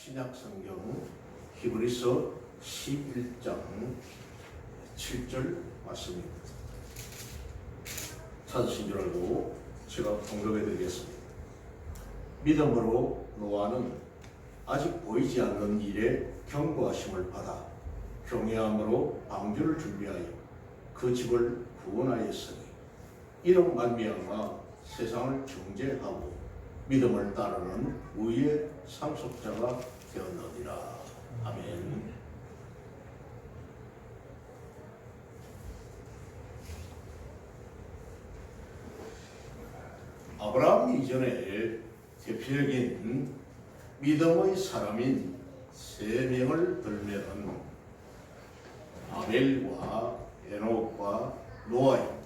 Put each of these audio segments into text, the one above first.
신약성경 히브리서 11장 7절 말씀입니다. 찾으신 줄 알고 제가 공격해 드리겠습니다. 믿음으로 노아는 아직 보이지 않는 일에 경고하심을 받아 경외함으로 방주를 준비하여 그 집을 구원하였으니 이로 말미암아 세상을 정죄하고 믿음을 따르는 의의 상속자가 되었느니라. 아멘. 아브라함 이전에 대표적인 믿음의 사람인 세 명을 들면 아벨과 에녹과 노아입니다.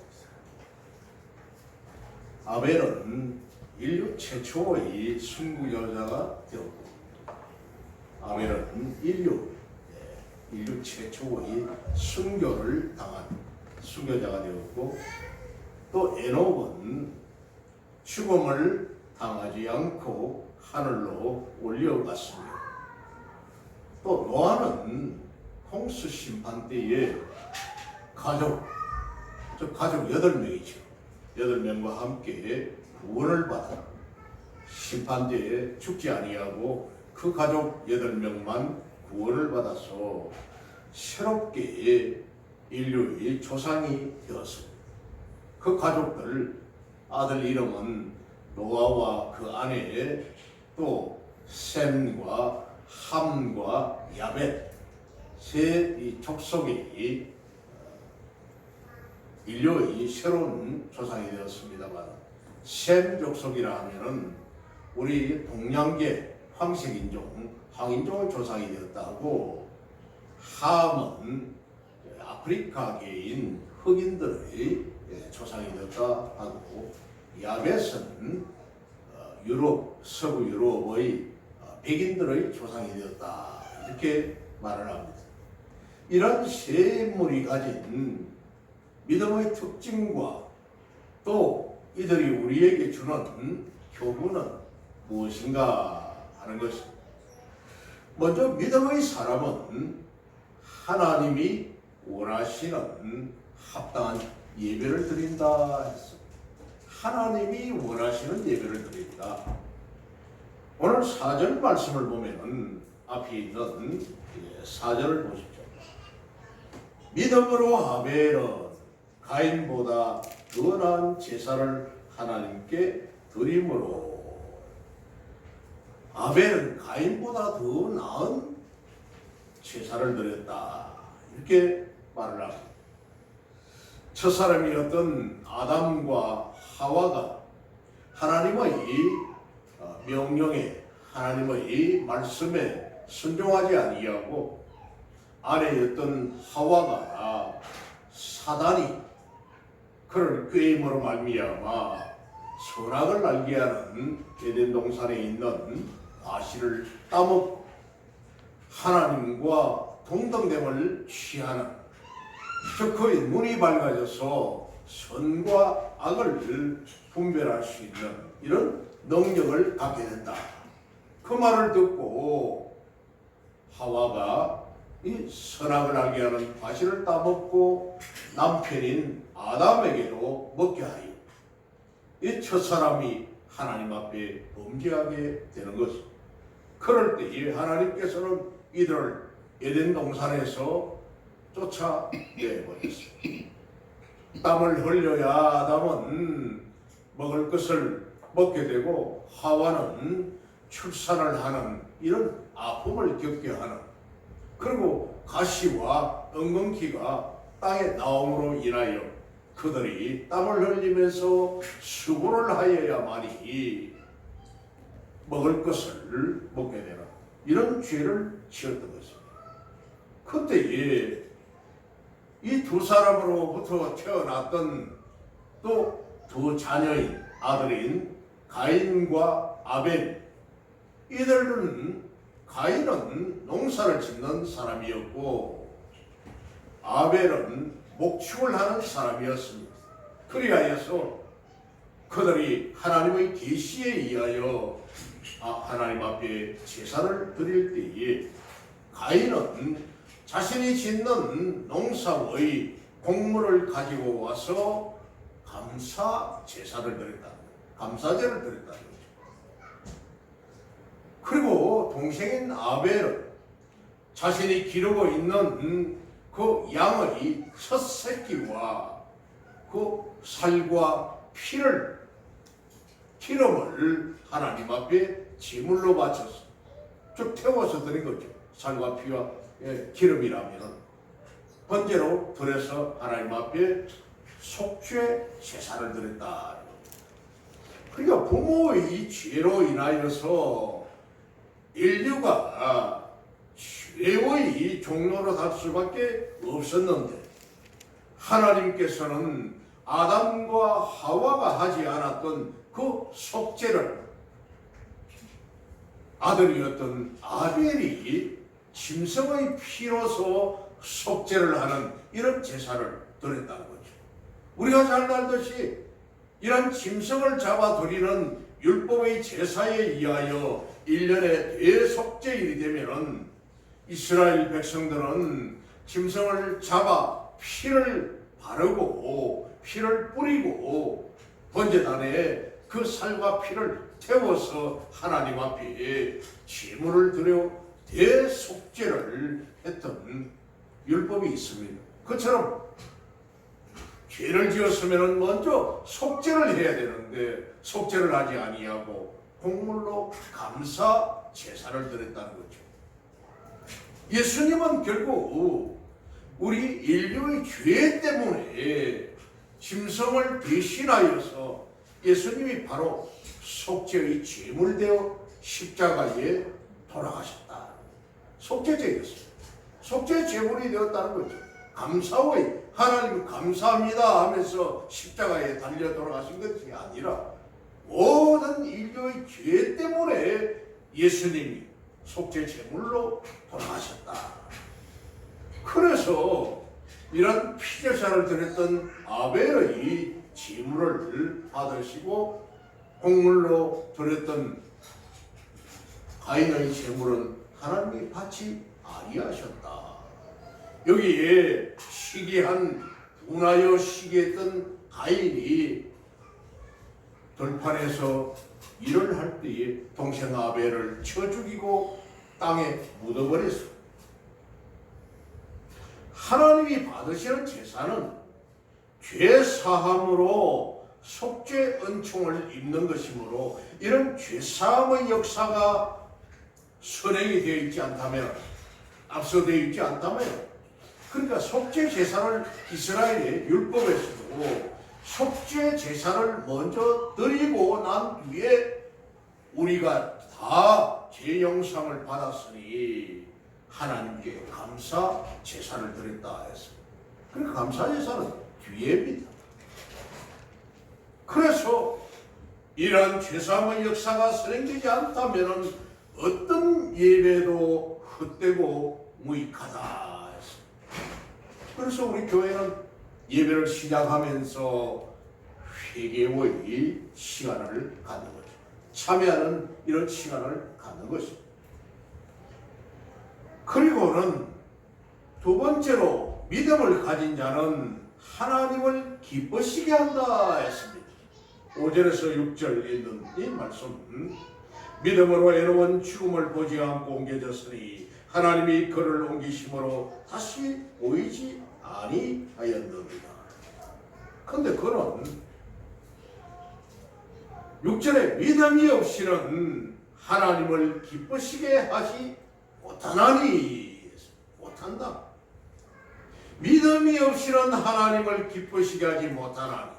아벨은 인류 최초의 순교자가 되었고, 아벨은 인류 최초의 순교를 당한 순교자가 되었고, 또 에녹은 죽음을 당하지 않고 하늘로 올려갔으며, 또 노아는 홍수 심판 때에 가족 8명이죠. 8명과 함께 구원을 받아 심판 때에 죽지 아니하고 그 가족 8명만 구원을 받아서 새롭게 인류의 조상이 되었습니다. 그 가족들 아들 이름은 노아와 그 아내, 또 셈과 함과 야벳 세 족속이 인류의 새로운 조상이 되었습니다만, 셈 족속이라 하면은 우리 동양계 황인종의 조상이 되었다고, 함은 아프리카계인 흑인들의 조상이 되었다 하고, 야벳은 서구 유럽의 백인들의 조상이 되었다, 이렇게 말을 합니다. 이런 세 인물이 가진 믿음의 특징과 또 이들이 우리에게 주는 교훈은 무엇인가 하는 것입니다. 먼저 믿음의 사람은 하나님이 원하시는 합당한 예배를 드린다 했습니다. 하나님이 원하시는 예배를 드린다. 오늘 4절 말씀을 보면은 앞에 있는 4절을 보십시오. 믿음으로 아벨은 가인보다 더 나은 제사를 하나님께 드림으로, 아벨은 가인보다 더 나은 제사를 드렸다, 이렇게 말을 합니다. 첫사람이었던 아담과 하와가 하나님의 명령에, 하나님의 말씀에 순종하지 아니하고, 아내였던 하와가 사단이 그를 꾀임으로 말미암아 선악을 알게 하는 에덴 동산에 있는 과실을 따먹고 하나님과 동등됨을 취하는, 즉 그의 눈이 밝아져서 선과 악을 분별할 수 있는 이런 능력을 갖게 된다. 그 말을 듣고 하와가 이 선악을 알게 하는 과실을 따먹고 남편인 아담에게도 먹게 하여 이 첫사람이 하나님 앞에 범죄하게 되는 것입니다. 그럴 때에 하나님께서는 이들을 에덴 동산에서 쫓아내버렸습니다. 땀을 흘려야 아담은 먹을 것을 먹게 되고, 하와는 출산을 하는 이런 아픔을 겪게 하는, 그리고 가시와 엉겅퀴가 땅에 나옴으로 인하여 그들이 땀을 흘리면서 수고를 하여야만이 먹을 것을 먹게 되는 이런 죄를 지었던 것입니다. 그때에 이 두 사람으로부터 태어났던 또 두 자녀인 아들인 가인과 아벨, 가인은 농사를 짓는 사람이었고 아벨은 목축을 하는 사람이었습니다. 그리하여서 그들이 하나님의 계시에 의하여 하나님 앞에 제사를 드릴 때에 가인은 자신이 짓는 농사의 곡물을 가지고 와서 감사 제사를 드렸다는 거예요. 감사제를 드렸다는 거죠. 그리고 동생인 아벨은 자신이 기르고 있는 그 양의 첫 새끼와 그 살과 기름을 하나님 앞에 제물로 바쳐서 쭉 태워서 드린 거죠. 살과 피와 기름이라면 번제로 드려서 하나님 앞에 속죄 제사를 드렸다. 그러니까 부모의 죄로 인하여서 인류가 죄의 종로로 갈 수밖에 없었는데 하나님께서는 아담과 하와가 하지 않았던 그 속죄를 아들이었던 아벨이 짐승의 피로서 속죄를 하는 이런 제사를 드렸다는 거죠. 우리가 잘 알듯이 이런 짐승을 잡아 드리는 율법의 제사에 의하여 1년에 대속죄일이 되면은 이스라엘 백성들은 짐승을 잡아 피를 바르고 피를 뿌리고 번제단에 그 살과 피를 태워서 하나님 앞에 제물을 드려 대속죄를 했던 율법이 있습니다. 그처럼 죄를 지었으면 먼저 속죄를 해야 되는데 속죄를 하지 아니하고 곡물로 감사 제사를 드렸다는 거죠. 예수님은 결국 우리 인류의 죄 때문에 짐승을 대신하여서 예수님이 바로 속죄의 제물되어 십자가에 돌아가셨다. 속죄제였어요. 속죄 제물이 되었다는 거죠. 감사의 하나님 감사합니다 하면서 십자가에 달려 돌아가신 것이 아니라 모든 인류의 죄 때문에 예수님이 속죄 제물로 돌아가셨다. 그래서 이런 피제사를 드렸던 아벨의 제물을 받으시고 곡물로 드렸던 가인의 제물은 하나님이 받지 아니하셨다. 여기에 시기한 운하여 시기했던 가인이 들판에서 일을 할 때에 동생 아벨을 쳐 죽이고 땅에 묻어버렸어. 하나님이 받으시는 제사는 죄 사함으로 속죄 은총을 입는 것이므로 이런 죄 사함의 역사가 선행이 되어 있지 않다면, 앞서 되어 있지 않다면, 그러니까 속죄 제사를 이스라엘의 율법에서도 속죄 제사를 먼저 드리고 난 뒤에 우리가 다 죄 영상을 받았으니 하나님께 감사 제사를 드렸다 했습니다. 그러니까 감사 제사는 뒤에입니다. 그래서 이러한 죄사함의 역사가 선행되지 않다면 어떤 예배도 헛되고 무익하다 했습니다. 그래서 우리 교회는 예배를 시작하면서 회개의 시간을 갖는 거죠. 참여하는 이런 시간을 갖는 것입니다. 그리고는 두 번째로 믿음을 가진 자는 하나님을 기쁘시게 한다 했습니다. 5절에서 6절 있는 이 말씀, 믿음으로 에노는 죽음을 보지 않고 옮겨졌으니 하나님이 그를 옮기심으로 다시 보이지 아니하였느니라. 그런데 그는 6절에 믿음이 없이는 하나님을 기쁘시게 하지 못하나니, 못한다. 믿음이 없이는 하나님을 기쁘시게 하지 못하나니,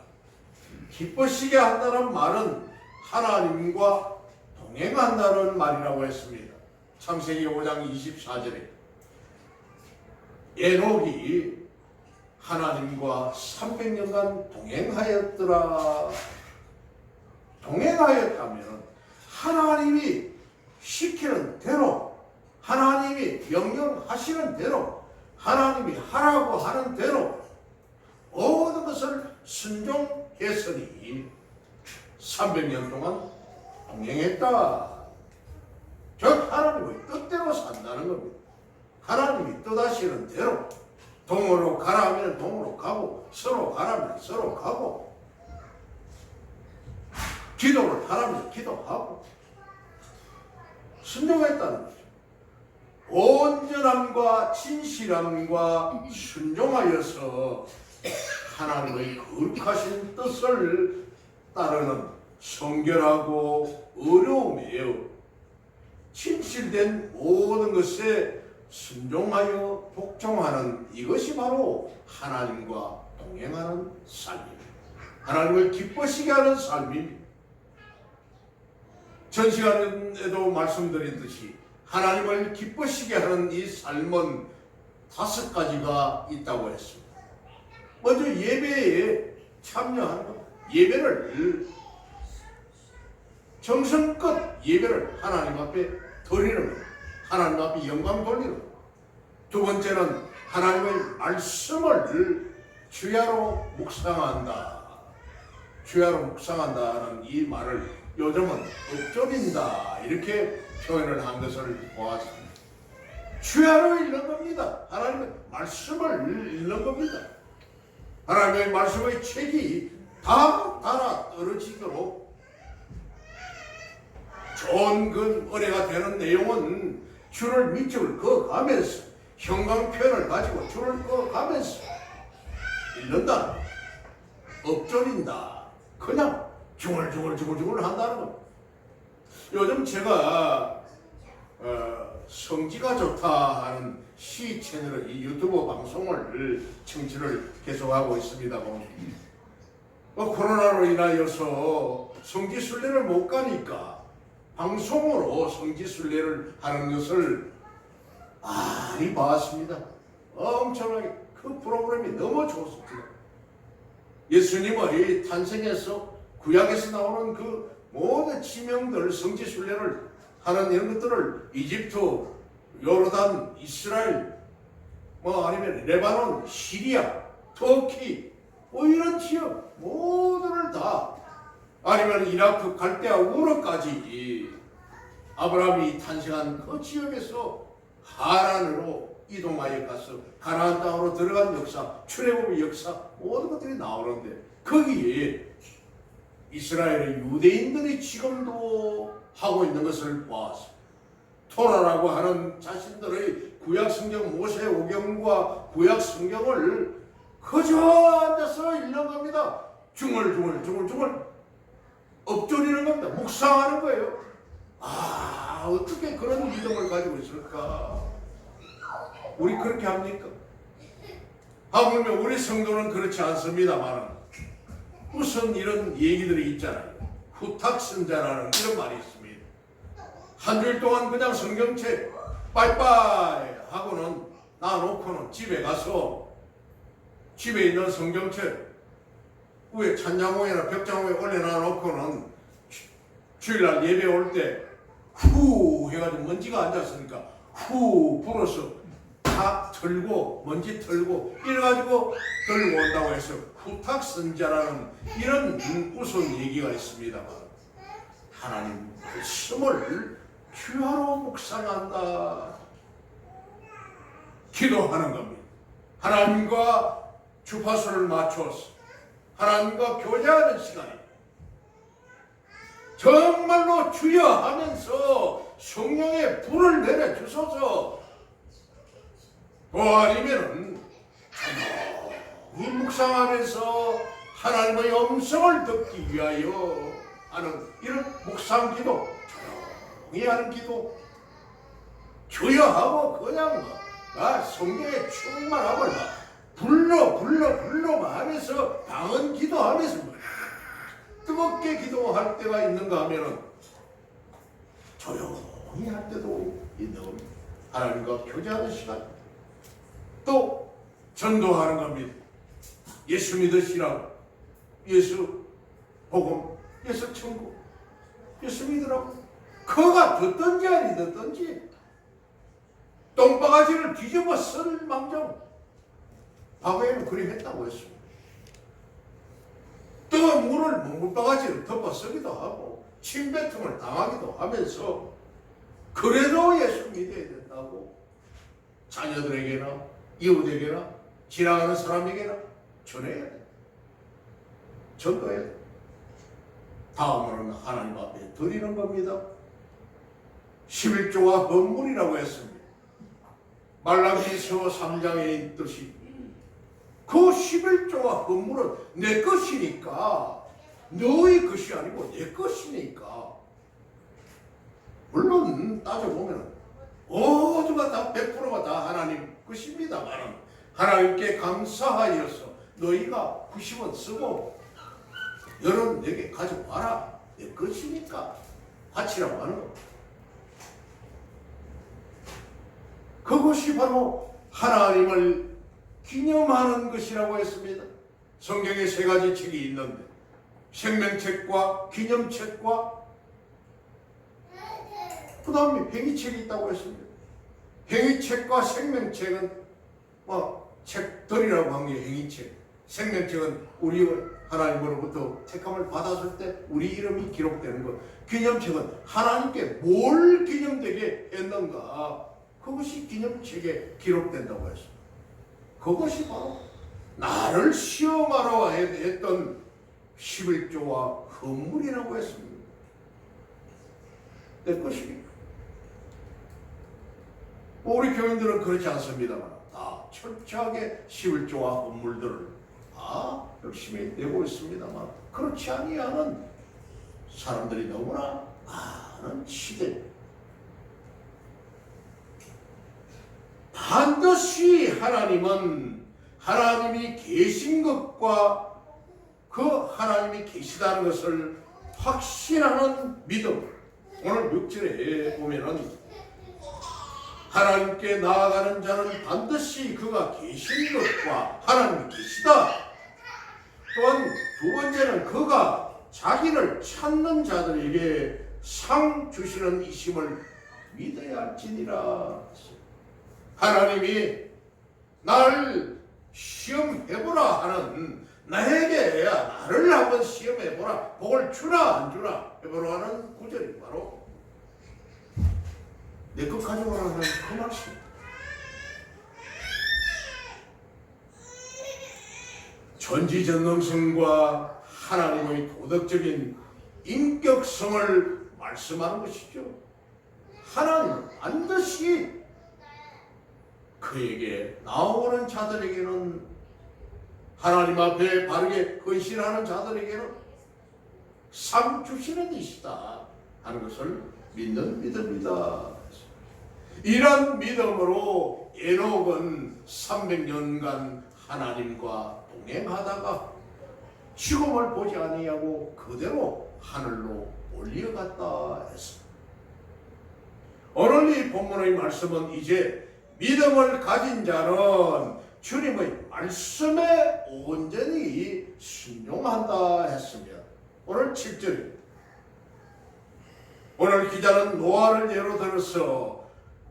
기쁘시게 한다는 말은 하나님과 동행한다는 말이라고 했습니다. 창세기 5장 24절에 에녹이 하나님과 300년간 동행하였더라. 동행하였다면 하나님이 시키는 대로, 하나님이 명령하시는 대로, 하나님이 하라고 하는 대로 모든 것을 순종했으니 300년 동안 동행했다. 겁니다. 하나님이 뜻하시는 대로 동으로 가라 하면 동으로 가고, 서로 가라면 서로 가고, 기도를 하라면 기도하고, 순종했다는 거죠. 온전함과 진실함과 순종하여서 하나님의 거룩하신 뜻을 따르는 성결하고 어려움이에요. 진실된 모든 것에 순종하여 복종하는 이것이 바로 하나님과 동행하는 삶입니다. 하나님을 기뻐시게 하는 삶입니다. 전 시간에도 말씀드린 듯이 하나님을 기뻐시게 하는 이 삶은 5가지가 있다고 했습니다. 먼저 예배에 참여하는 것, 예배를 정성껏 예배를 하나님 앞에 드리는 것, 하나님 앞에 영광 돌리는 것. 두 번째는 하나님의 말씀을 주야로 묵상한다. 주야로 묵상한다는 이 말을 요즘은 읊조린다 이렇게 표현을 한 것을 보았습니다. 주야로 읽는 겁니다. 하나님의 말씀을 읽는 겁니다. 하나님의 말씀의 책이 다 달아 떨어지도록 좋은 그 은혜가 되는 내용은 주를 밑줄 그어가면서 형광 표현을 가지고 주를 그어가면서 읽는다. 읊조린다. 그냥 중얼중얼 한다는 겁니다. 요즘 제가 성지가 좋다 하는 시 채널의 이 유튜브 방송을 청취를 계속하고 있습니다만 코로나로 인하여서 성지순례를 못 가니까 방송으로 성지순례를 하는 것을 많이 봤습니다. 엄청나게 그 프로그램이 너무 좋습니다. 예수님의 탄생에서 구약에서 나오는 그 모든 지명들 성지순례를 하는 이런 것들을 이집트, 요르단, 이스라엘, 아니면 레바논, 시리아, 터키, 이런 지역 모두를 다, 아니면 이라크, 갈대아, 우르까지 아브라함이 탄생한 그 지역에서 하란으로 이동하여 가서 가나안 땅으로 들어간 역사, 출애굽의 역사 모든 것들이 나오는데 거기에 이스라엘의 유대인들이 지금도 하고 있는 것을 보았습니다. 토라라고 하는 자신들의 구약 성경 모세오경과 구약 성경을 그저 앉아서 읽는 겁니다. 중얼중얼 엎조리는 겁니다. 묵상하는 거예요. 어떻게 그런 믿음을 가지고 있을까? 우리 그렇게 합니까? 하물며 우리 성도는 그렇지 않습니다만 우선 이런 얘기들이 있잖아요. 후탁선자라는 이런 말이 있습니다. 한 주일 동안 그냥 성경책 빠이빠이 하고는 놔놓고는 집에 가서 집에 있는 성경책 위에 찬장호에나 벽장호에 올려놔놓고는 주일날 예배 올 때 후 해가지고 먼지가 앉았으니까 후 불어서 다 털고 먼지 털고 이래가지고 들고 온다고 해서 후탁선자라는 이런 우스운 얘기가 있습니다만 하나님 말씀을 주야로 묵상한다. 기도하는 겁니다. 하나님과 주파수를 맞추어서 하나님과 교제하는 시간입니다. 정말로 주여 하면서 성령의 불을 내려주소서. 아니면은 이 묵상하면서 하나님의 음성을 듣기 위하여 하는 이런 묵상 기도, 조용히 하는 기도, 주여 하고 그냥 성령에 충만함을 불러 하면서 방언 기도하면서 뜨겁게 기도할 때가 있는가 하면은 조용히 할 때도 있는 겁니다. 하나님과 교제하는 시간. 또 전도하는 겁니다. 예수 믿으시라고, 예수 복음, 예수 천국, 예수 믿으라고. 그가 듣든지 아니 듣든지 똥바가지를 뒤집어 쓸 망정. 과거에는 그리 했다고 했습니다. 뜨거운 물을 물바가지를 덮어 쓰기도 하고 침뱉음을 당하기도 하면서 그래도 예수 믿어야 된다고 자녀들에게나 이웃에게나 지나가는 사람에게나 전해야 돼. 전도해야 돼. 다음으로는 하나님 앞에 드리는 겁니다. 11조가 헌물이라고 했습니다. 말라기서 3장에 있듯이 그 11조가 헌물은 내 것이니까, 너의 것이 아니고 내 것이니까. 물론 따져보면 모두가 다 100%가 다 하나님 것입니다만, 하나님께 감사하여서 너희가 90원 쓰고 여러분 내게 가져와라, 내 것이니까 바치라고 하는 겁니다. 그것이 바로 하나님을 기념하는 것이라고 했습니다. 성경에 3가지 책이 있는데 생명책과 기념책과 그 다음에 행위책이 있다고 했습니다. 행위책과 생명책은 책들이라고 한 게 행위책, 생명책은 우리 하나님으로부터 택함을 받았을 때 우리 이름이 기록되는 것, 기념책은 하나님께 뭘 기념되게 했는가, 그것이 기념책에 기록된다고 했습니다. 그것이 바로 나를 시험하러 했던 11조와 헌물이라고 했습니다. 내 것이니까. 우리 교인들은 그렇지 않습니다만 다 철저하게 11조와 헌물들을 다 열심히 내고 있습니다만, 그렇지 아니하는 사람들이 너무나 많은 시대. 반드시 하나님은 하나님이 계신 것과 그 하나님이 계시다는 것을 확신하는 믿음. 오늘 6절에 보면은 하나님께 나아가는 자는 반드시 그가 계신 것과 하나님이 계시다. 또한 2번째는 그가 자기를 찾는 자들에게 상 주시는 이심을 믿어야 할지니라. 하나님이 나를 시험해보라 하는, 나에게 나를 한번 시험해보라, 복을 주나 안 주나 해보라 하는 구절이 바로 내 것 가져오라 하는 그 말씀. 전지전능성과 하나님의 도덕적인 인격성을 말씀하는 것이죠. 하나님은 반드시 그에게 나오는 자들에게는, 하나님 앞에 바르게 헌신하는 자들에게는 상 주시는 이시다 하는 것을 믿는 믿음이다. 이런 믿음으로 에녹은 300년간 하나님과 동행하다가 죽음을 보지 아니하고 그대로 하늘로 올려갔다 했습니다. 오늘 이 본문의 말씀은 이제 믿음을 가진 자는 주님의 말씀에 온전히 순종한다 했으며, 오늘 7절입니다. 오늘 기자는 노아를 예로 들어서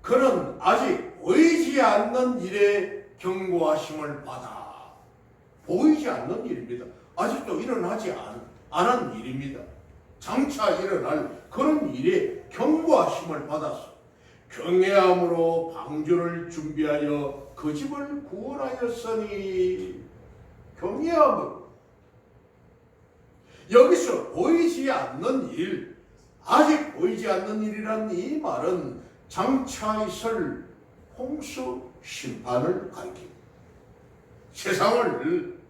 그는 아직 보이지 않는 일에 경고하심을 받아, 보이지 않는 일입니다. 아직도 일어나지 않은 일입니다. 장차 일어날 그런 일에 경고하심을 받았어. 경외함으로 방주를 준비하여 그 집을 구원하였으니, 경외함으로. 여기서 보이지 않는 일, 아직 보이지 않는 일이란 이 말은 장차 있을 홍수 심판을 가리킵니다. 세상을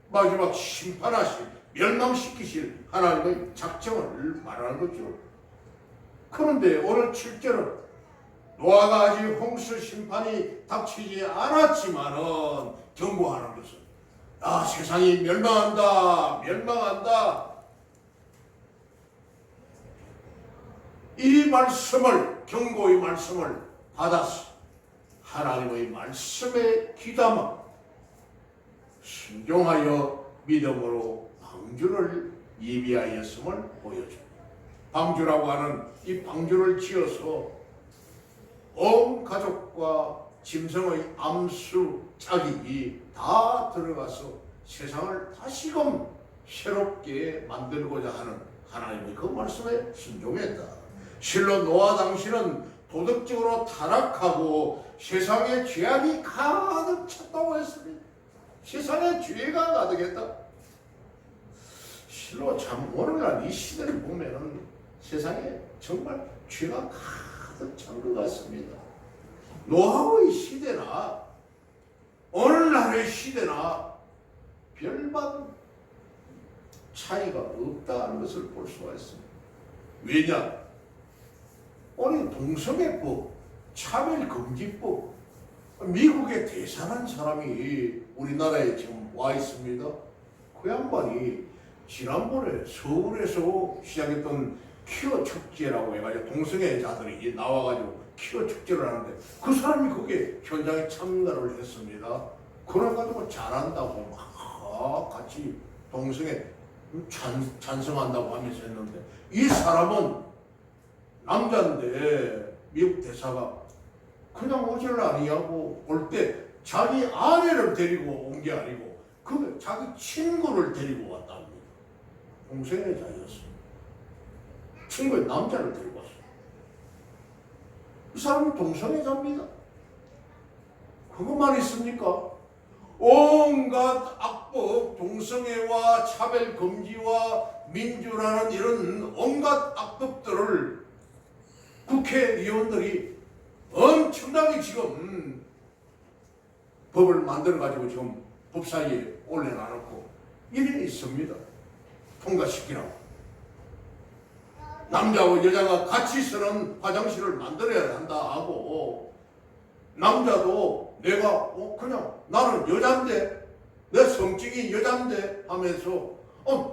마지막 심판하실, 멸망시키실 하나님의 작정을 말하는 거죠. 그런데 오늘 7절은 노아가 아직 홍수 심판이 닥치지 않았지만은 경고하는 것은 세상이 멸망한다. 이 말씀을, 경고의 말씀을 받아서 하나님의 말씀에 귀담아 순종하여 믿음으로 방주를 예비하였음을 보여줍니다. 방주라고 하는 이 방주를 지어서 온 가족과 짐승의 암수, 짝이 다 들어가서 세상을 다시금 새롭게 만들고자 하는 하나님의 그 말씀에 순종했다. 실로 노아 당시는 도덕적으로 타락하고 세상에 죄악이 가득 찼다고 했습니다. 세상에 죄가 가득했다. 실로 참 오늘날 이 시대를 보면은 세상에 정말 죄가 가득 찬 것 같습니다. 노아의 시대나 오늘날의 시대나 별반 차이가 없다는 것을 볼 수가 있습니다. 왜냐? 오늘 동성애법, 차별금지법, 미국에 대단한 사람이 우리나라에 지금 와 있습니다. 그 양반이 지난번에 서울에서 시작했던 퀴어 축제라고 해가지고 동성애자들이 나와가지고 퀴어 축제를 하는데 그 사람이 거기에 현장에 참가를 했습니다. 그래가지고 잘한다고 막 같이 동성애 찬성한다고 하면서 했는데 이 사람은 남자인데 미국 대사가 그냥 오질 아니하고 올 때 자기 아내를 데리고 온 게 아니고 그 자기 친구를 데리고 왔답니다. 동성애자였습니다. 친구의 남자를 데리고 왔어요. 이 사람이 동성애자입니다. 그것만 있습니까? 온갖 악법, 동성애와 차별금지와 민주라는 이런 온갖 악법들을 국회의원들이 엄청나게 지금 법을 만들어가지고 지금 법사위에 올려놔놓고 일이 있습니다. 통과시키라고. 남자와 여자가 같이 쓰는 화장실을 만들어야 한다 하고 남자도 내가 그냥 나는 여잔데 내 성격이 여잔데 하면서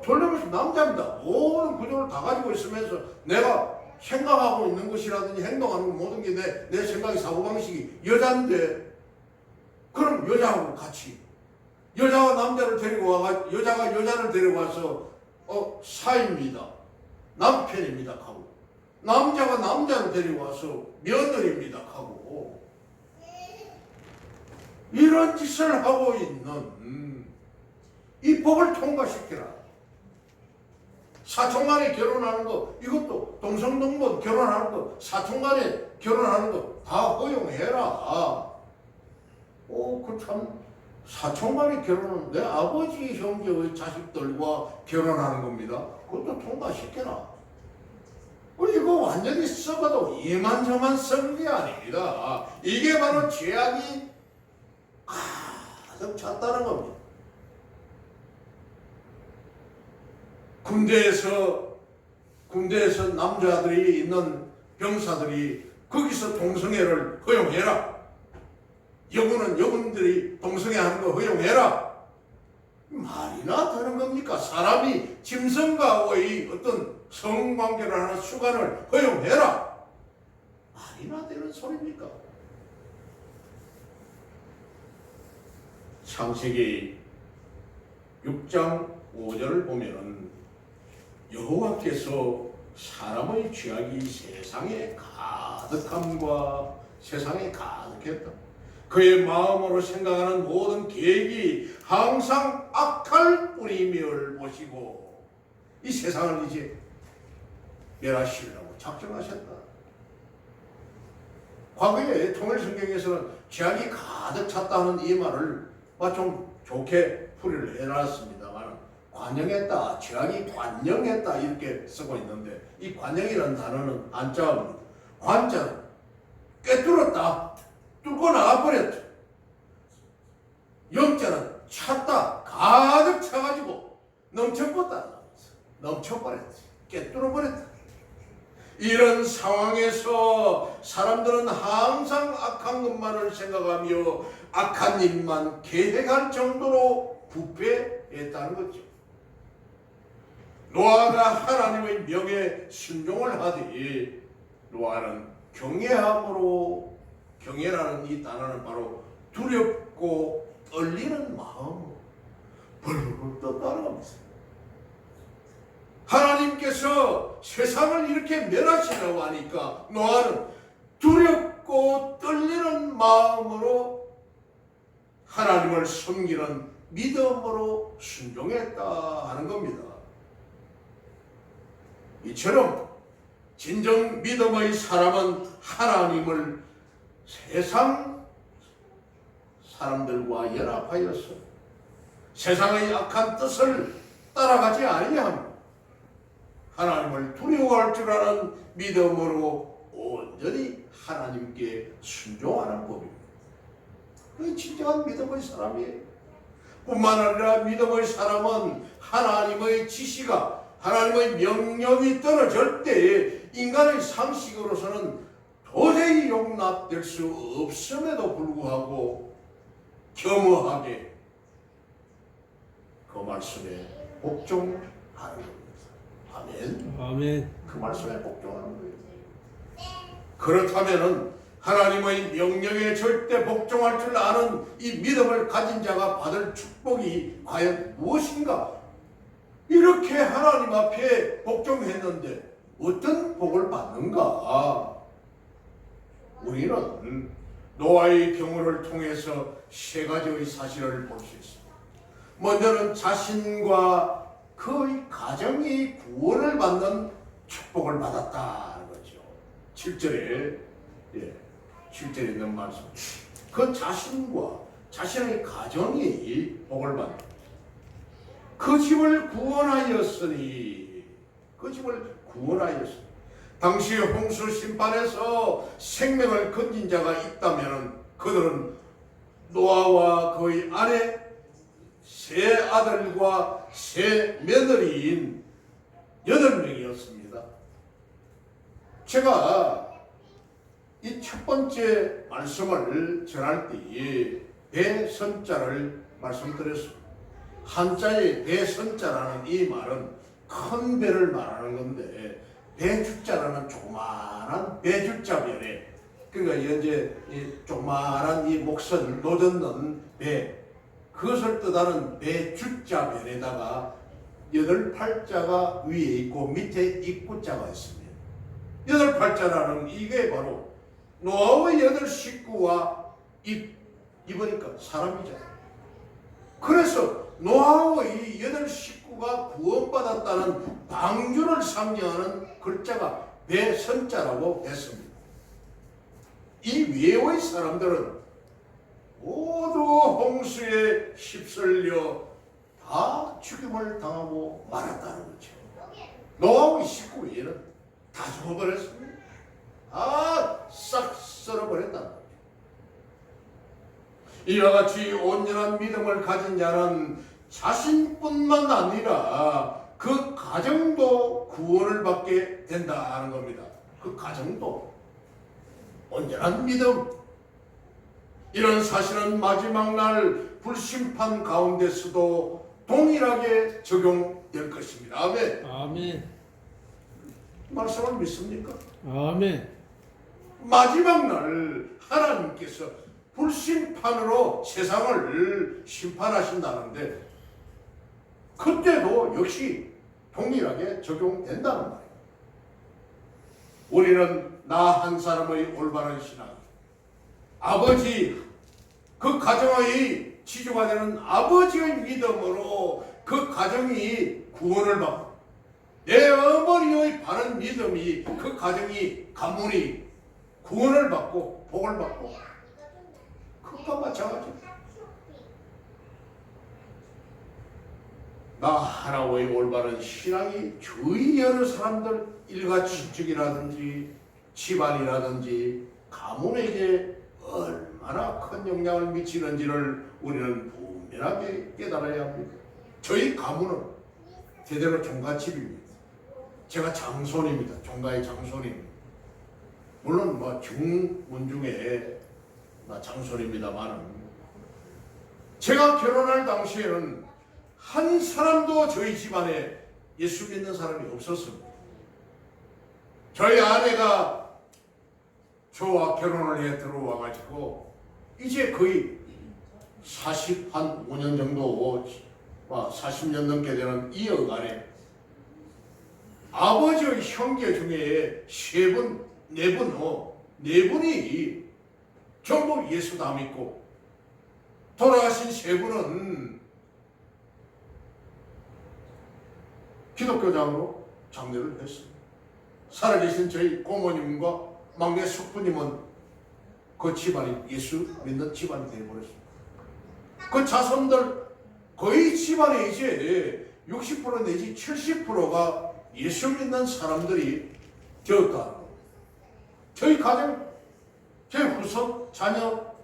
졸려면서 남자입니다. 모든 구조를 다 가지고 있으면서 내가 생각하고 있는 것이라든지 행동하는 모든 게 내 생각이 사고방식이 여잔데 그럼 여자하고 같이 여자가 남자를 데리고 와가 여자가 여자를 데리고 와서 사입니다. 남편입니다 하고 남자가 남자를 데리고 와서 며느리입니다 하고 이런 짓을 하고 있는 이 법을 통과시키라. 사촌간에 결혼하는 거 이것도 동성동본 결혼하는 거 사촌간에 결혼하는 거 다 허용해라. 그 참 사촌간에 결혼은 내 아버지 형제의 자식들과 결혼하는 겁니다. 그것도 통과시켜라. 이거 완전히 썩어도 이만저만 썩은 게 아닙니다. 이게 바로 죄악이 가득 찼다는 겁니다. 군대에서 남자들이 있는 병사들이 거기서 동성애를 허용해라. 여군들이 동성애하는 거 허용해라. 말이나 되는 겁니까? 사람이 짐승과의 어떤 성관계를 하는 수간을 허용해라. 말이나 되는 소리입니까? 창세기 6장 5절을 보면은 여호와께서 사람의 죄악이 세상에 가득함과 세상에 가득했다. 그의 마음으로 생각하는 모든 계획이 항상 악할 뿐임을 보시고 이 세상을 이제 멸하시려고 작정하셨다. 과거에 통일성경에서는 죄악이 가득 찼다는 이 말을 좀 좋게 풀이를 해놨습니다만 관영했다, 죄악이 관영했다 이렇게 쓰고 있는데 이 관영이라는 단어는 한자어입니다. 관자는 꿰뚫었다, 뚫고 나가버렸다. 영자는 찼다, 가득 차가지고 넘쳐버렸다, 꿰뚫어버렸다. 이런 상황에서 사람들은 항상 악한 것만을 생각하며 악한 일만 계획할 정도로 부패했다는 거죠. 노아가 하나님의 명에 순종을 하되 노아는 경외함으로, 경외라는 이 단어는 바로 두렵고 떨리는 마음으로 벌벌 떴다는 겁니다. 하나님께서 세상을 이렇게 멸하시려고 하니까 노아는 두렵고 떨리는 마음으로 하나님을 섬기는 믿음으로 순종했다 하는 겁니다. 이처럼 진정 믿음의 사람은 하나님을 세상 사람들과 연합하여서 세상의 악한 뜻을 따라가지 아니하며 하나님을 두려워할 줄 아는 믿음으로 온전히 하나님께 순종하는 법입니다. 그게 진정한 믿음의 사람이에요. 뿐만 아니라 믿음의 사람은 하나님의 지시가, 하나님의 명령이 떨어질 때 인간의 상식으로서는 도저히 용납될 수 없음에도 불구하고 겸허하게 그 말씀에 복종하는 겁니다. 아멘. 아멘. 그 말씀에 복종하는 거예요. 그렇다면은 하나님의 명령에 절대 복종할 줄 아는 이 믿음을 가진 자가 받을 축복이 과연 무엇인가? 이렇게 하나님 앞에 복종했는데 어떤 복을 받는가? 우리는 노아의 경우를 통해서 세 가지의 사실을 볼 수 있습니다. 먼저는 자신과 그의 가정이 구원을 받는 축복을 받았다는 거죠. 7절에 7절에 있는 말씀. 그 자신과 자신의 가정이 복을 받는 그 집을 구원하였으니 그 집을 구원하였으니 당시 홍수 심판에서 생명을 건진 자가 있다면 그들은 노아와 그의 아내 세 아들과 세 며느리인 8명이었습니다. 제가 이 첫 번째 말씀을 전할 때에 대선자를 말씀드렸습니다. 한자의 대선자라는 이 말은 큰 배를 말하는 건데 배주자라는 조그마한 배주자별에 그러니까 현재 이 조그마한 이 목선 노젓는 배 그것을 뜻하는 배주자별에다가 8팔자가 위에 있고 밑에 입구자가 있습니다. 8팔자라는 이게 바로 노아의 8 식구와 입으니까 사람이잖아요. 그래서 노아의 8 식구가 구원받았다는 방주를 상징하는 글자가 배선자라고 했습니다. 이 외의 사람들은 모두 홍수에 휩쓸려 다 죽임을 당하고 말았다는 거죠. 노아의 식구 외에는 다 죽어버렸습니다. 싹 썰어버렸다는 거죠. 이와 같이 온전한 믿음을 가진 자는 자신뿐만 아니라 그 가정도 구원을 받게 된다는 겁니다. 그 가정도 온전한 믿음. 이런 사실은 마지막 날 불심판 가운데서도 동일하게 적용될 것입니다. 아멘. 아멘. 말씀을 믿습니까? 아멘. 마지막 날 하나님께서 불심판으로 세상을 심판하신다는데 그때도 역시 동일하게 적용된다는 말이에요. 우리는 나 한 사람의 올바른 신앙, 아버지 그 가정의 지주가 되는 아버지의 믿음으로 그 가정이 구원을 받고 내 어머니의 바른 믿음이 그 가정이 가문이 구원을 받고 복을 받고 그것과 마찬가지입니다. 나 하나의 올바른 신앙이 주위 여러 사람들 일가 친척이라든지 집안이라든지 가문에게 얼마나 큰 영향을 미치는지를 우리는 분명하게 깨달아야 합니다. 저희 가문은 대대로 종갓집입니다. 제가 장손입니다. 종가의 장손입니다. 물론 중문 중에 장손입니다만 제가 결혼할 당시에는 한 사람도 저희 집안에 예수 믿는 사람이 없었습니다. 저희 아내가 저와 결혼을 해 들어와가지고 이제 거의 45년 정도 40년 넘게 되는 이 여간에 아버지의 형제 중에 3분, 4분, 4분이 전부 예수 다 믿고 돌아가신 3분은 기독교장으로 장례를 했습니다. 살아계신 저희 고모님과 막내 숙부님은 그 집안이 예수 믿는 집안이 되어버렸습니다. 그 자손들 거의 집안에 이제 60% 내지 70%가 예수 믿는 사람들이 되었다. 저희 가정, 저희 후손, 자녀,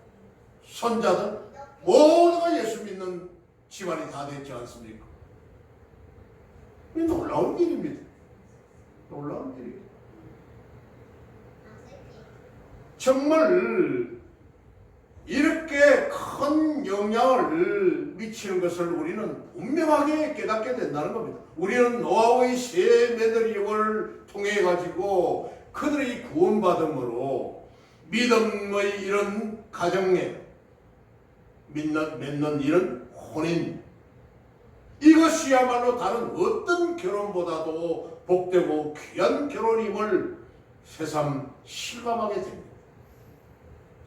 손자들 모두가 예수 믿는 집안이 다 됐지 않습니까? 이 놀라운 일입니다. 놀라운 일입니다. 정말 이렇게 큰 영향을 미치는 것을 우리는 분명하게 깨닫게 된다는 겁니다. 우리는 노아의 세 매너리를 통해 가지고 그들이 구원받음으로 믿음의 이런 가정에 맺는 이런 혼인, 이것이야말로 다른 어떤 결혼보다도 복되고 귀한 결혼임을 새삼 실감하게 됩니다.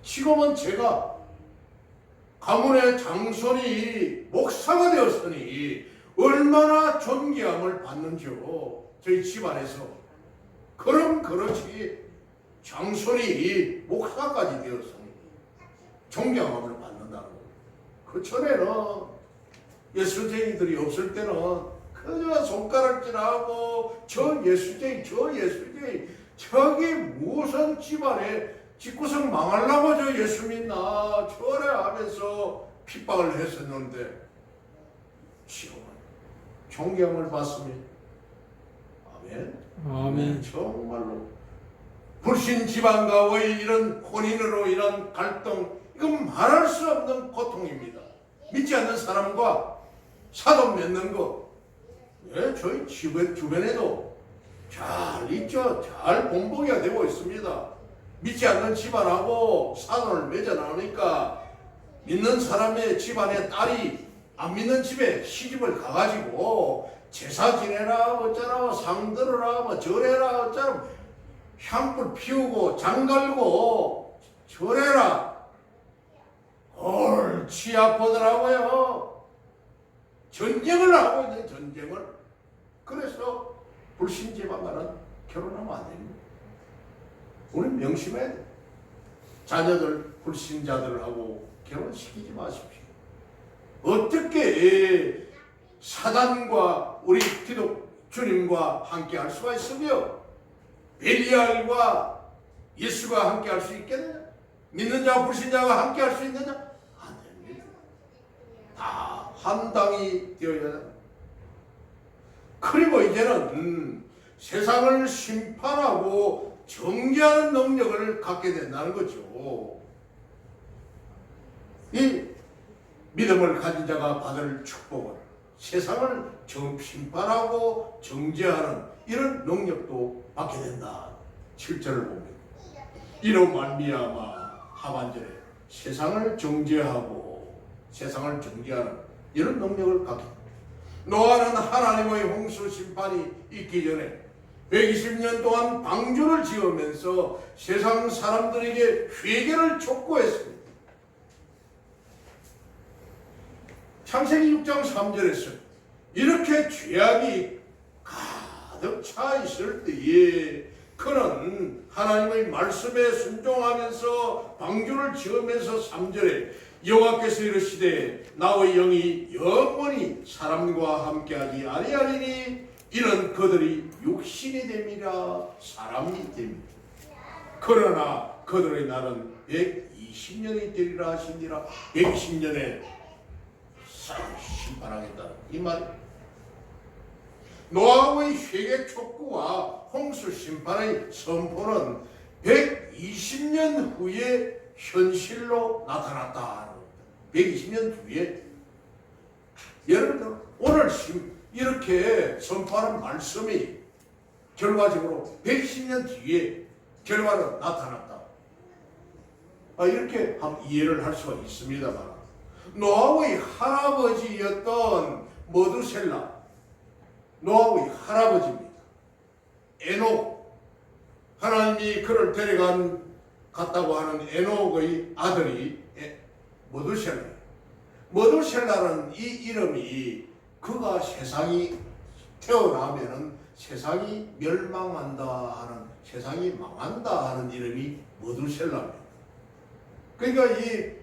지금은 제가 가문의 장손이 목사가 되었으니 얼마나 존귀함을 받는지요. 저희 집안에서. 그럼 그렇지 장손이 목사까지 되었으니 존경함을 받는다는 거예요. 그 전에는 예수쟁이들이 없을 때는 그저 손가락질하고 저 예수쟁이 저기 무슨 집안에 집구석 망하려고 저 예수 믿나 저래 하면서 핍박을 했었는데 지금은 존경을 받습니다. 아멘. 아멘. 정말로 불신 집안과의 이런 혼인으로 인한 갈등, 이건 말할 수 없는 고통입니다. 믿지 않는 사람과 사돈 맺는 거, 네, 저희 주변에도 잘 있죠. 잘 본보기가 되고 있습니다. 믿지 않는 집안하고 사돈을 맺어 나오니까 믿는 사람의 집안의 딸이 안 믿는 집에 시집을 가가지고 제사 지내라 어쩌라 상 들어라 뭐 절해라 어쩌라 향불 피우고 장갈고 절해라 옳지 아프더라고요. 전쟁을 하고 있는 전쟁을. 그래서 불신 집안과는 결혼하면 안 됩니다. 우리는 명심해야 돼. 자녀들 불신자들하고 결혼시키지 마십시오. 어떻게 사단과 우리 기독 주님과 함께 할 수가 있으며 벨리알과 예수가 함께 할 수 있겠느냐? 믿는 자와 불신자가 함께 할 수 있느냐? 안 됩니다. 다 한 당이 되어야 합니다. 그리고 이제는 세상을 심판하고 정죄하는 능력을 갖게 된다는 거죠. 이 믿음을 가진 자가 받을 축복을, 세상을 심판하고 정죄하는 이런 능력도 받게 된다. 7절을 보면 이로 말미암아 하반절에 세상을 정죄하고 세상을 정죄하는 이런 능력을 갖게 됩니다. 노아는 하나님의 홍수 심판이 있기 전에 120년 동안 방주를 지으면서 세상 사람들에게 회개를 촉구했습니다. 창세기 6장 3절에서 이렇게 죄악이 가득 차 있을 때에 그는 하나님의 말씀에 순종하면서 방주를 지으면서 3절에 여호와께서 이르시되 나의 영이 영원히 사람과 함께하지 아니하리니 이는 그들이 육신이 됨이라 사람이 됩니다. 그러나 그들의 날은 120년이 되리라 하시니라. 120년에 심판하겠다 이 말. 노아의 회개 촉구와 홍수 심판의 선포는 120년 후에 현실로 나타났다. 120년 뒤에 여러분들 오늘 이렇게 선포하는 말씀이 결과적으로 110년 뒤에 결과로 나타났다. 이렇게 이해를 할 수가 있습니다만 노아의 할아버지였던 머두셀라, 노아의 할아버지입니다. 에녹, 하나님이 그를 갔다고 하는 에녹의 아들이 머두셀라예요. 머두셀라는 이 이름이 그가 세상이 태어나면은 세상이 멸망한다 하는, 세상이 망한다 하는 이름이 머두셀라입니다. 그러니까 이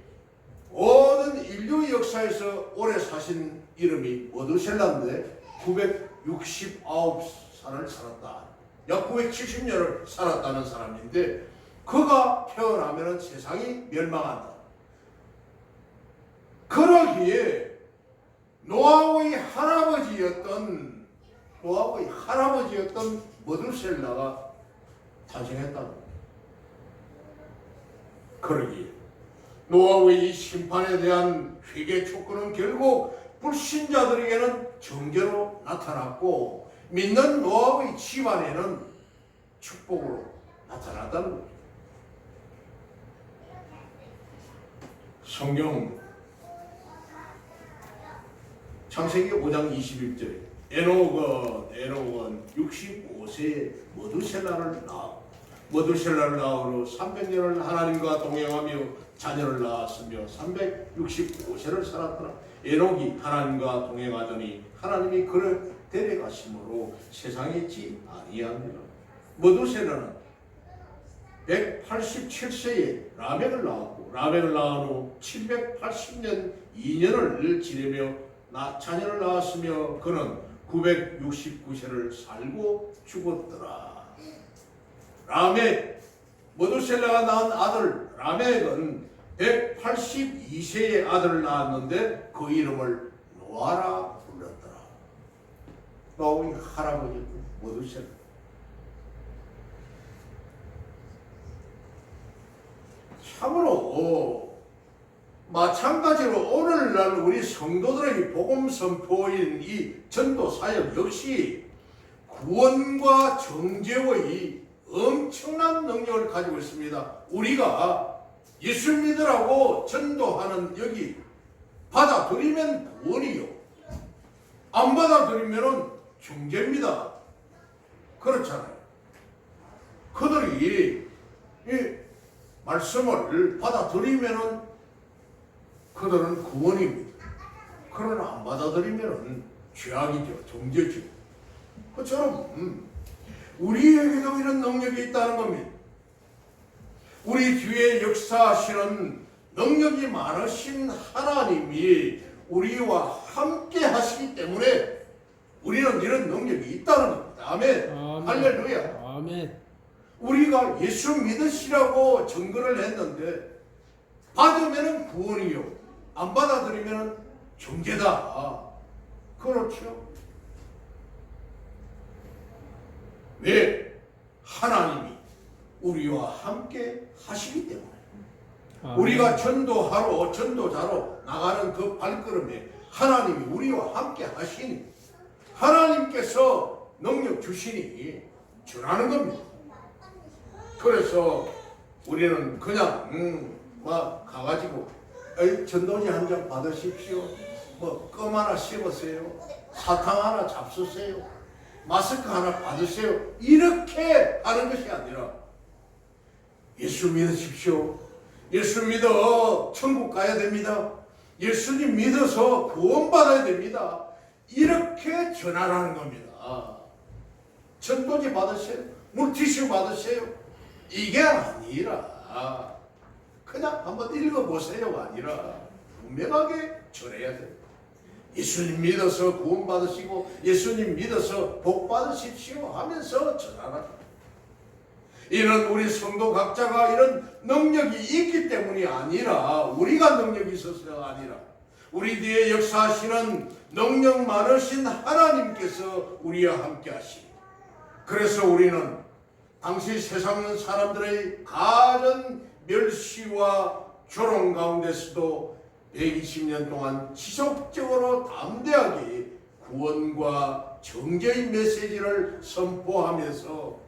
모든 인류 역사에서 오래 사신 이름이 머두셀라인데 969살을 살았다. 약 970년을 살았다는 사람인데, 그가 태어나면 세상이 멸망한다. 그러기에 노아의 할아버지였던 머두셀라가 탄생했다. 그러기에 노아의 이 심판에 대한 회개 촉구는 결국 불신자들에게는 정죄로 나타났고, 믿는 노아의 집안에는 축복으로 나타났다는 거죠. 성경 창세기 5장 21절에 에녹은 65세에 머두셀라를 낳았고, 머두셀라를 낳으로 300년을 하나님과 동행하며 자녀를 낳았으며 365세를 살았더라. 에녹이 하나님과 동행하더니 하나님이 그를 데려가심으로 세상에 있지 아니하니라. 머두셀라는 187세에 라멕을 낳았고, 라멕을 낳은 후 780년 2년을 지내며 자녀를 낳았으며 그는 969세를 살고 죽었더라. 라멕, 머두셀라가 낳은 아들 라멕은 182세의 아들을 낳았는데 그 이름을 노아라 불렀더라. 노아의 할아버지 머두셀라. 참으로 마찬가지로 오늘날 우리 성도들의 복음 선포인 이 전도 사역 역시 구원과 정죄의 엄청난 능력을 가지고 있습니다. 우리가 예수 믿으라고 전도하는 여기 받아들이면 구원이요, 안 받아들이면 정죄입니다. 그렇잖아요. 그들이 이 말씀을 받아들이면 그들은 구원입니다. 그러나 안 받아들이면 죄악이죠, 정죄죠. 그처럼 우리에게도 이런 능력이 있다는 겁니다. 우리 뒤에 역사하시는 능력이 많으신 하나님이 우리와 함께 하시기 때문에 우리는 이런 능력이 있다는 겁니다. 아멘. 아멘. 할렐루야. 아멘. 우리가 예수 믿으시라고 증거를 했는데 받으면 구원이요, 안 받아들이면 정죄다. 그렇죠. 왜? 하나님이 우리와 함께 하시기 때문에. 아멘. 우리가 전도자로 나가는 그 발걸음에 하나님이 우리와 함께 하시니, 하나님께서 능력 주시니 전하는 겁니다. 그래서 우리는 그냥 막 가가지고 전도지 한 장 받으십시오, 껌 하나 씹으세요, 사탕 하나 잡수세요, 마스크 하나 받으세요, 이렇게 하는 것이 아니라 예수 믿으십시오, 예수 믿어 천국 가야 됩니다, 예수님 믿어서 구원받아야 됩니다, 이렇게 전하라는 겁니다. 전도지 받으세요, 물티슈 받으세요, 이게 아니라 그냥 한번 읽어보세요가 아니라 분명하게 전해야 돼요. 예수님 믿어서 구원받으시고 예수님 믿어서 복 받으십시오 하면서 전하라. 이는 우리 성도 각자가 이런 능력이 있기 때문이 아니라, 우리가 능력이 있어서가 아니라 우리 뒤에 역사하시는 능력 많으신 하나님께서 우리와 함께 하시니, 그래서 우리는 당시 세상 사람들의 가전 멸시와 조롱 가운데서도 120년 동안 지속적으로 담대하게 구원과 정죄의 메시지를 선포하면서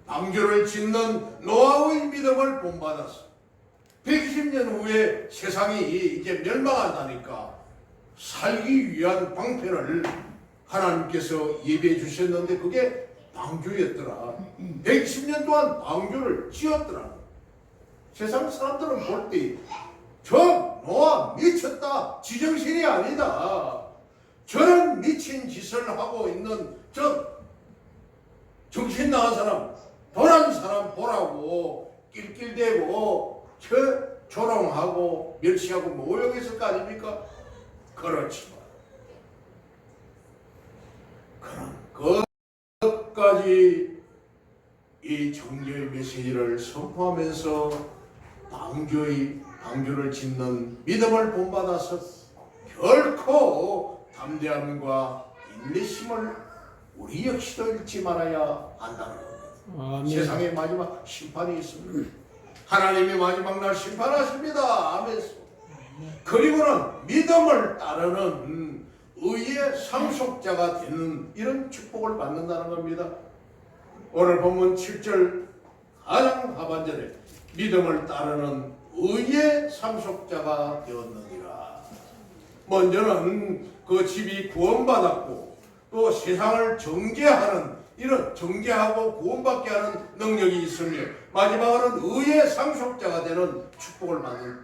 방주를 짓는 노아의 믿음을 본받았어. 120년 후에 세상이 이제 멸망한다니까 살기 위한 방편을 하나님께서 예비해 주셨는데 그게 방주였더라. 120년 동안 방주를 지었더라. 세상 사람들은 볼 때 저 노아 미쳤다, 지정신이 아니다, 저런 미친 짓을 하고 있는 저 정신 나간 사람, 도난 사람 보라고 낄낄대고 조롱하고 멸시하고 모욕했을 거 아닙니까? 그렇지만 그런 것까지 이 정죄의 메시지를 선포하면서 방주를 짓는 믿음을 본받아서 결코 담대함과 인내심을 우리 역시도 잃지 말아야 한다는 겁니다. 세상의 마지막 심판이 있습니다. 하나님이 마지막 날 심판하십니다. 하면서 그리고는 믿음을 따르는 의의 상속자가 되는 이런 축복을 받는다는 겁니다. 오늘 본문 7절 가장 하반절에 믿음을 따르는 의의 상속자가 되었느니라. 먼저는 그 집이 구원받았고 또 세상을 정죄하는 이런 정죄하고 구원받게 하는 능력이 있으며 마지막으로는 의의 상속자가 되는 축복을 받는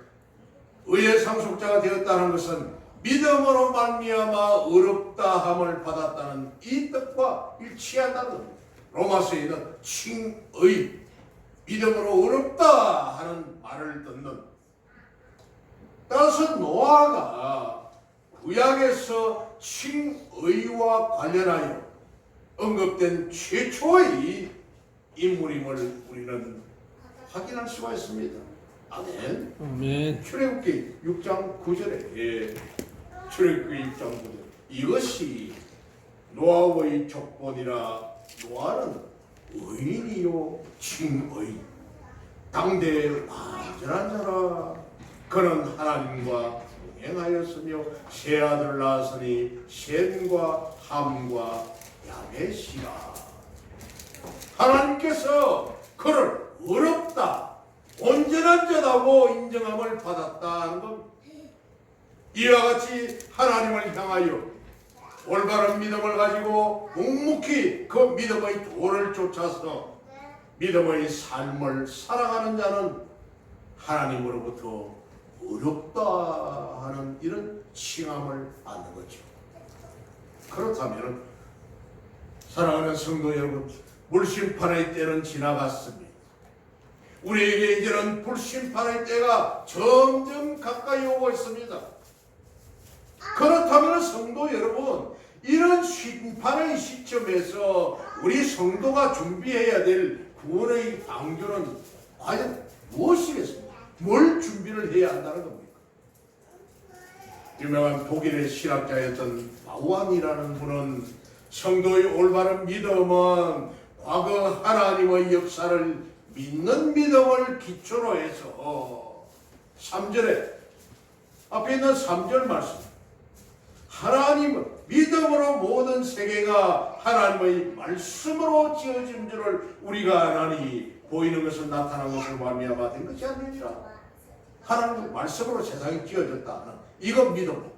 의의 상속자가 되었다는 것은 믿음으로 말미암아 의롭다함을 받았다는 이 뜻과 일치한다는 겁니다. 로마서에 있는 칭의, 믿음으로 의롭다 하는 말을 듣는, 따라서 노아가 구약에서 칭의와 관련하여 언급된 최초의 인물임을 우리는 확인할 수가 있습니다. 아멘. 아멘. 출애굽기 6장 9절에 출애굽기 6장 9절 이것이 노아의 족본이라. 노아는 의인이요 칭의 당대의 완전한 자라. 그는 하나님과 동행하였으며 세 아들을 낳았으니 셈과 함과 야벳이라. 하나님께서 그를 의롭다 온전한 자라고 인정함을 받았다는 것. 이와 같이 하나님을 향하여 올바른 믿음을 가지고 묵묵히 그 믿음의 도를 쫓아서 믿음의 삶을 살아가는 자는 하나님으로부터 의롭다 하는 이런 칭함을 받는 거죠. 그렇다면 사랑하는 성도 여러분, 불심판의 때는 지나갔습니다. 우리에게 이제는 불심판의 때가 점점 가까이 오고 있습니다. 그렇다면 성도 여러분, 이런 심판의 시점에서 우리 성도가 준비해야 될 구원의 방주는 과연 무엇이겠습니까? 뭘 준비를 해야 한다는 겁니까? 유명한 독일의 신학자였던 바우안이라는 분은 성도의 올바른 믿음은 과거 하나님의 역사를 믿는 믿음을 기초로 해서 3절에 앞에 있는 3절 말씀, 하나님은 믿음으로 모든 세계가 하나님의 말씀으로 지어진 줄을 우리가 아나니 보이는 것은 나타난 것을 말미암아 된 것이 아니니라. 하나님의 말씀으로 세상이 지어졌다 하는 이건 믿음.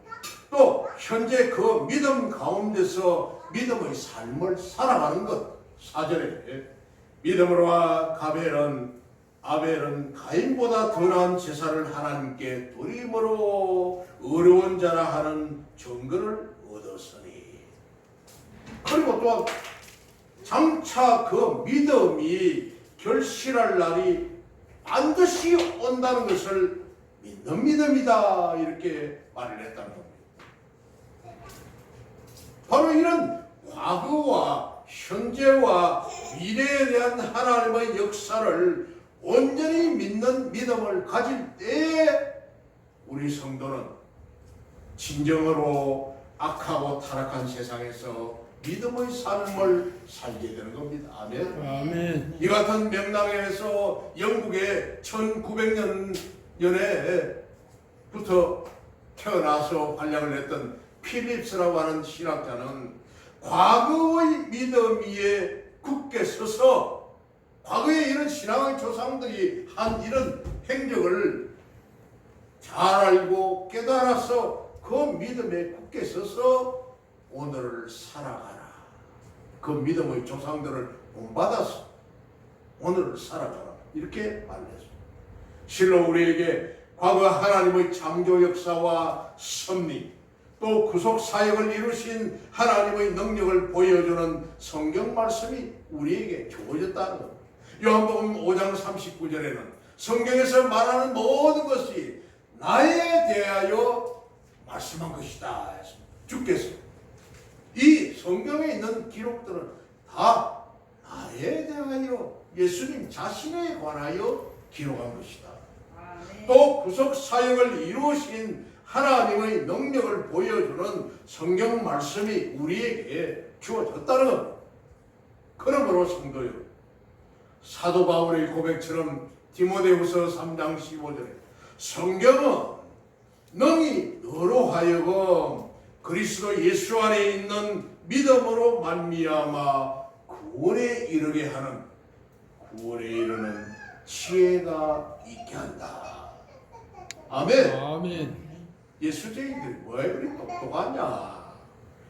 또 현재 그 믿음 가운데서 믿음의 삶을 살아가는 것. 4절에 믿음으로 아벨은 가인보다 더 나은 제사를 하나님께 드림으로 의로운 자라 하는 증거를 얻었으니. 그리고 또한 장차 그 믿음이 결실할 날이 반드시 온다는 것을 믿는 믿음이다 이렇게 말을 했다는 겁니다. 바로 이런 과거와 현재와 미래에 대한 하나님의 역사를 온전히 믿는 믿음을 가질 때에 우리 성도는 진정으로 악하고 타락한 세상에서 믿음의 삶을 살게 되는 겁니다. 아멘. 아멘. 이 같은 명랑에서 영국의 1900년에부터 태어나서 활약을 했던 필립스라고 하는 신학자는 과거의 믿음 위에 굳게 서서 과거에 이런 신앙의 조상들이 한 이런 행적을 잘 알고 깨달아서 그 믿음에 굳게 서서 오늘을 살아가라. 그 믿음의 조상들을 본받아서 오늘을 살아가라. 이렇게 말했습니다. 실로 우리에게 과거 하나님의 창조 역사와 섭리 또 구속 사역을 이루신 하나님의 능력을 보여주는 성경 말씀이 우리에게 주어졌다는 것. 요한복음 5장 39절에는 성경에서 말하는 모든 것이 나에 대하여 말씀한 것이다 했습니다. 주께서 이 성경에 있는 기록들은 다 나에 대하여 예수님 자신에 관하여 기록한 것이다. 또 구속 사역을 이루신 하나님의 능력을 보여주는 성경 말씀이 우리에게 주어졌다는 것. 그러므로 성도여, 사도 바울의 고백처럼 디모데후서 3장 15절에 성경은 능히 너로 하여금 그리스도 예수 안에 있는 믿음으로 말미암아 구원에 이르게 하는, 구원에 이르는 지혜가 있게 한다. 아멘. 아멘. 예수쟁이들이 왜 그리 똑똑하냐?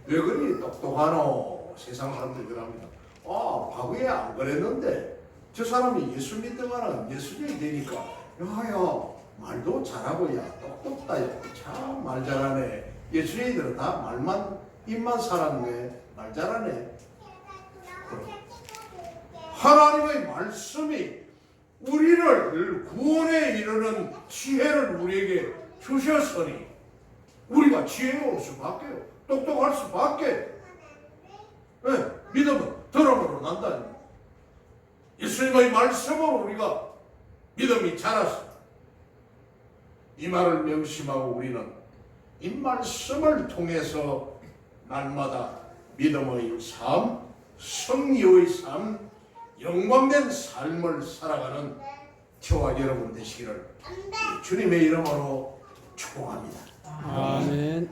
왜 그리 똑똑하노? 세상 사람들이 그럽니다. 과거에 안 그랬는데 저 사람이 예수 믿더만은 예수쟁이 되니까 야야 말도 잘하고 야 똑똑다 야 참 말 잘하네. 예수쟁이들은 다 말만 입만 살았네. 말 잘하네. 하나님의 말씀이 우리를 구원에 이르는 지혜를 우리에게 주셨으니 우리가 지혜로울 수밖에요. 똑똑할 수밖에. 네, 믿음은 들음으로 난다. 예수님의 말씀으로 우리가 믿음이 자랐습니다. 이 말을 명심하고 우리는 이 말씀을 통해서 날마다 믿음의 삶, 승리의 삶, 영광된 삶을 살아가는 저와 여러분 되시기를 주님의 이름으로 축복합니다. 아멘.